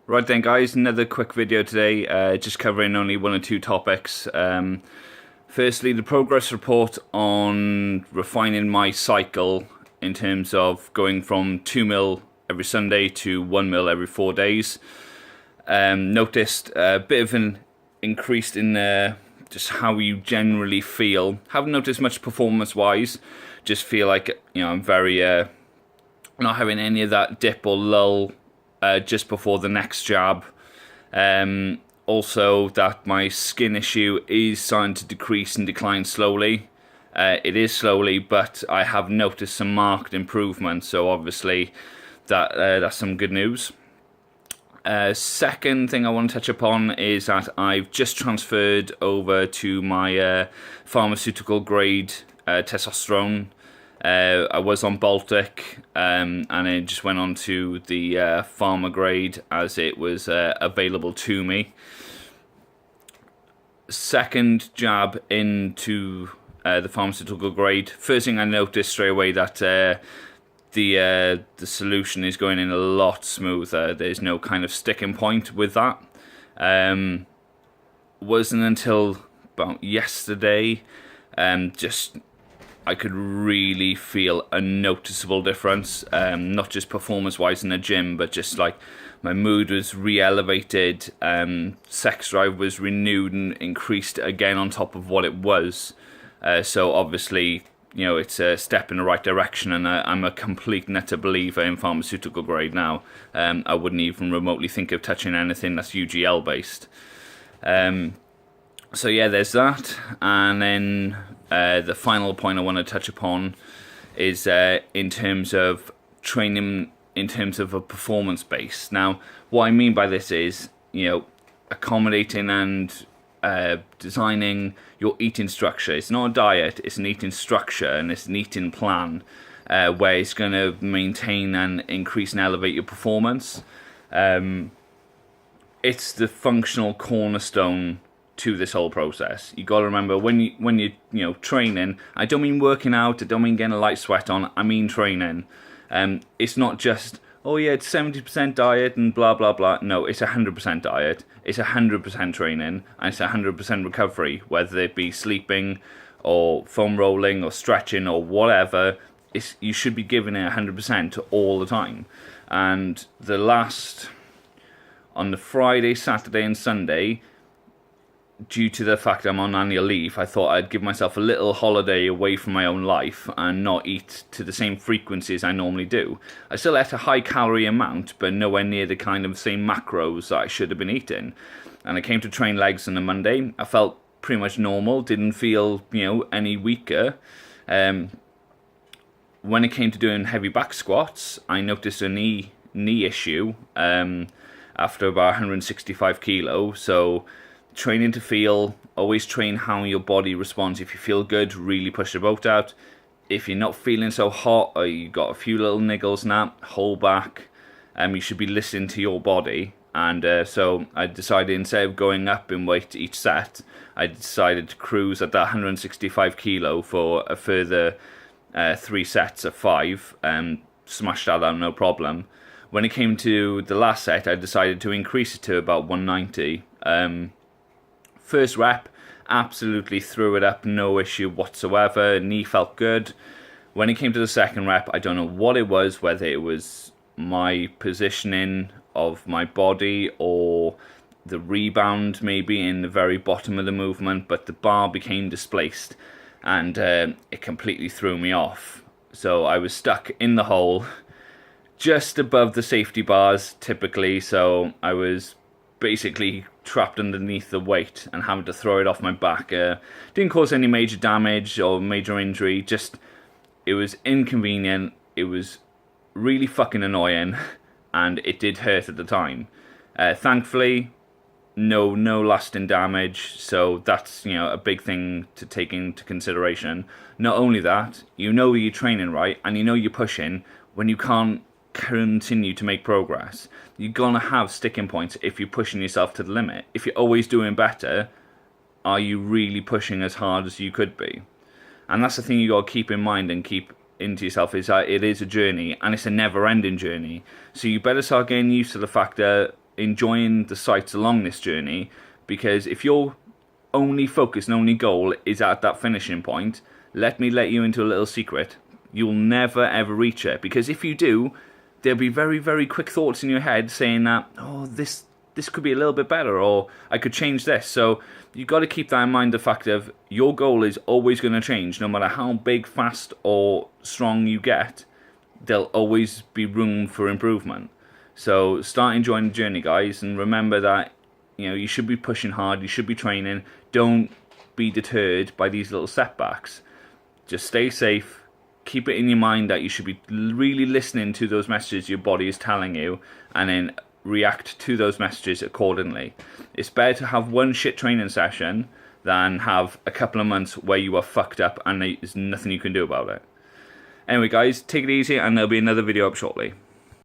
Right then, guys, another quick video today, just covering only one or two topics. Firstly, the progress report on refining my cycle in terms of going from 2 mil every Sunday to 1 mil every 4 days. Noticed a bit of an increase in just how you generally feel. Haven't noticed much performance-wise. Just feel like I'm very not having any of that dip or lull just before the next jab. Also, that my skin issue is starting to decrease and decline slowly. It is slowly, but I have noticed some marked improvement. So obviously, that's some good news. Second thing I want to touch upon is that I've just transferred over to my pharmaceutical grade testosterone. I was on Baltic, and it just went on to the pharma grade as it was available to me. Second jab into the pharmaceutical grade. First thing I noticed straight away that the solution is going in a lot smoother. There's no kind of sticking point with that. Wasn't until about yesterday, just I could really feel a noticeable difference, not just performance-wise in the gym, but just like my mood was re-elevated, sex drive was renewed and increased again on top of what it was. So obviously, it's a step in the right direction, and I'm a complete and utter believer in pharmaceutical grade now. I wouldn't even remotely think of touching anything that's UGL based. So yeah, there's that. And then the final point I want to touch upon is in terms of training, in terms of a performance base. Now, what I mean by this is, accommodating and designing your eating structure. It's not a diet, it's an eating structure and it's an eating plan where it's going to maintain and increase and elevate your performance. It's the functional cornerstone to this whole process. You got to remember when you training. I don't mean working out. I don't mean getting a light sweat on. I mean training. It's not just it's 70% diet and blah blah blah. No, it's 100% diet. It's 100% training and it's 100% recovery. Whether it be sleeping, or foam rolling, or stretching, or whatever, you should be giving it 100% all the time. And on the Friday, Saturday, and Sunday, due to the fact I'm on annual leave, I thought I'd give myself a little holiday away from my own life and not eat to the same frequency as I normally do. I still ate a high calorie amount, but nowhere near the kind of same macros that I should have been eating. And I came to train legs on a Monday. I felt pretty much normal, didn't feel, any weaker. When it came to doing heavy back squats, I noticed a knee issue after about 165 kilo. So training to feel, always train how your body responds. If you feel good, really push the boat out. If you're not feeling so hot, or you got a few little niggles now, hold back. You should be listening to your body. And so I decided, instead of going up in weight each set, I decided to cruise at that 165 kilo for a further 3 sets of 5, and smashed that out no problem. When it came to the last set, I decided to increase it to about 190. First rep, absolutely threw it up, no issue whatsoever. Knee felt good. When it came to the second rep, I don't know what it was, whether it was my positioning of my body or the rebound maybe in the very bottom of the movement, but the bar became displaced and it completely threw me off. So I was stuck in the hole just above the safety bars typically, so I was basically trapped underneath the weight and having to throw it off my back. Didn't cause any major damage or major injury, just it was inconvenient, it was really fucking annoying, and it did hurt at the time. Thankfully, no lasting damage, so that's a big thing to take into consideration. Not only that, you're training right and you're pushing when you can't continue to make progress. You're gonna have sticking points if you're pushing yourself to the limit. If you're always doing better, are you really pushing as hard as you could be? And that's the thing you gotta keep in mind and keep into yourself, is that it is a journey and it's a never-ending journey. So you better start getting used to the fact that enjoying the sights along this journey, because if your only focus and only goal is at that finishing point, let me let you into a little secret. You'll never ever reach it, because if you do, there'll be very, very quick thoughts in your head saying that, oh, this could be a little bit better, or I could change this. So you've got to keep that in mind, the fact of your goal is always going to change. No matter how big, fast or strong you get, there'll always be room for improvement. So start enjoying the journey, guys, and remember that, you know, you should be pushing hard, you should be training. Don't be deterred by these little setbacks. Just stay safe. Keep it in your mind that you should be really listening to those messages your body is telling you, and then react to those messages accordingly. It's better to have one shit training session than have a couple of months where you are fucked up and there's nothing you can do about it. Anyway, guys, take it easy, and there'll be another video up shortly.